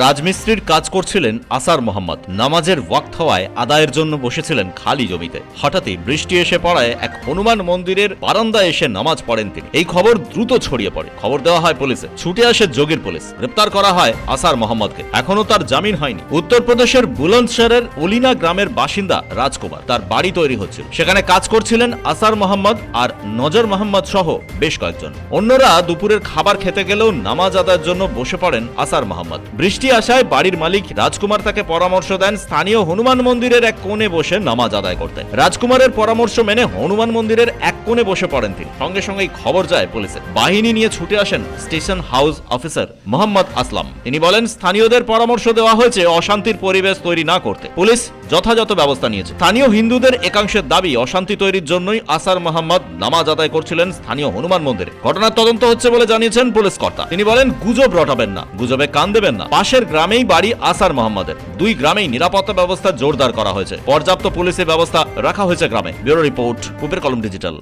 রাজমিস্ত্রির কাজ করছিলেন আসার মোহাম্মদ। নামাজের ওয়াক্ত হওয়ায় আদায়ের জন্য বসেছিলেন খালি জমিতে। হঠাৎই বৃষ্টি এসে পড়ায় এক হনুমান মন্দিরের বারান্দায় এসে নামাজ পড়েন তিনি। এই খবর দ্রুত ছড়িয়ে পড়ে। খবর দেওয়া হয় পুলিশে। ছুটে আসে যোগীর পুলিশ। গ্রেপ্তার করা হয় আসার মোহাম্মদকে। এখনো তার জামিন হয়নি। উত্তরপ্রদেশের বুলন্দশহরের অলিনা গ্রামের বাসিন্দা রাজকুমার। তার বাড়ি তৈরি হচ্ছিল। সেখানে কাজ করছিলেন আসার মোহাম্মদ আর নজর মোহাম্মদ সহ বেশ কয়েকজন। অন্যরা দুপুরের খাবার খেতে গেলেও নামাজ আদায়ের জন্য বসে পড়েন আসার মোহাম্মদ। বৃষ্টি আসায় বাড়ির মালিক রাজকুমার তাকে পরামর্শ দেন স্থানীয় হনুমান মন্দিরের এক কোণে বসে নামাজ আদায় করতে। রাজকুমারের পরামর্শ মেনে হনুমান মন্দিরের এক কোণে বসে পড়েন তিনি। সঙ্গে সঙ্গেই খবর যায় পুলিশে। বাহিনী নিয়ে ছুটে আসেন স্টেশন হাউস অফিসার মোহাম্মদ আসলাম। তিনি বলেন, স্থানীয়দের পরামর্শ দেওয়া হয়েছে অশান্তির পরিবেশ তৈরি না করতে। পুলিশ যথাযথ ব্যবস্থা নিয়েছে। স্থানীয় হিন্দুদের একাংশের দাবি অশান্তি তৈরির জন্যই আসার মোহাম্মদ নামাজ আদায় করছিলেন স্থানীয় হনুমান মন্দিরে। ঘটনার তদন্ত হচ্ছে বলে জানিয়েছেন পুলিশ কর্তা। তিনি বলেন, গুজব রটাবেন না, গুজবে কান দেবেন না। পাশের গ্রামেই বাড়ি আসার মোহাম্মদের। দুই গ্রামেই নিরাপত্তা ব্যবস্থা জোরদার করা হয়েছে। পর্যাপ্ত পুলিশের ব্যবস্থা রাখা হয়েছে গ্রামে। ব্যুরো রিপোর্ট, কুপের কলম ডিজিটাল।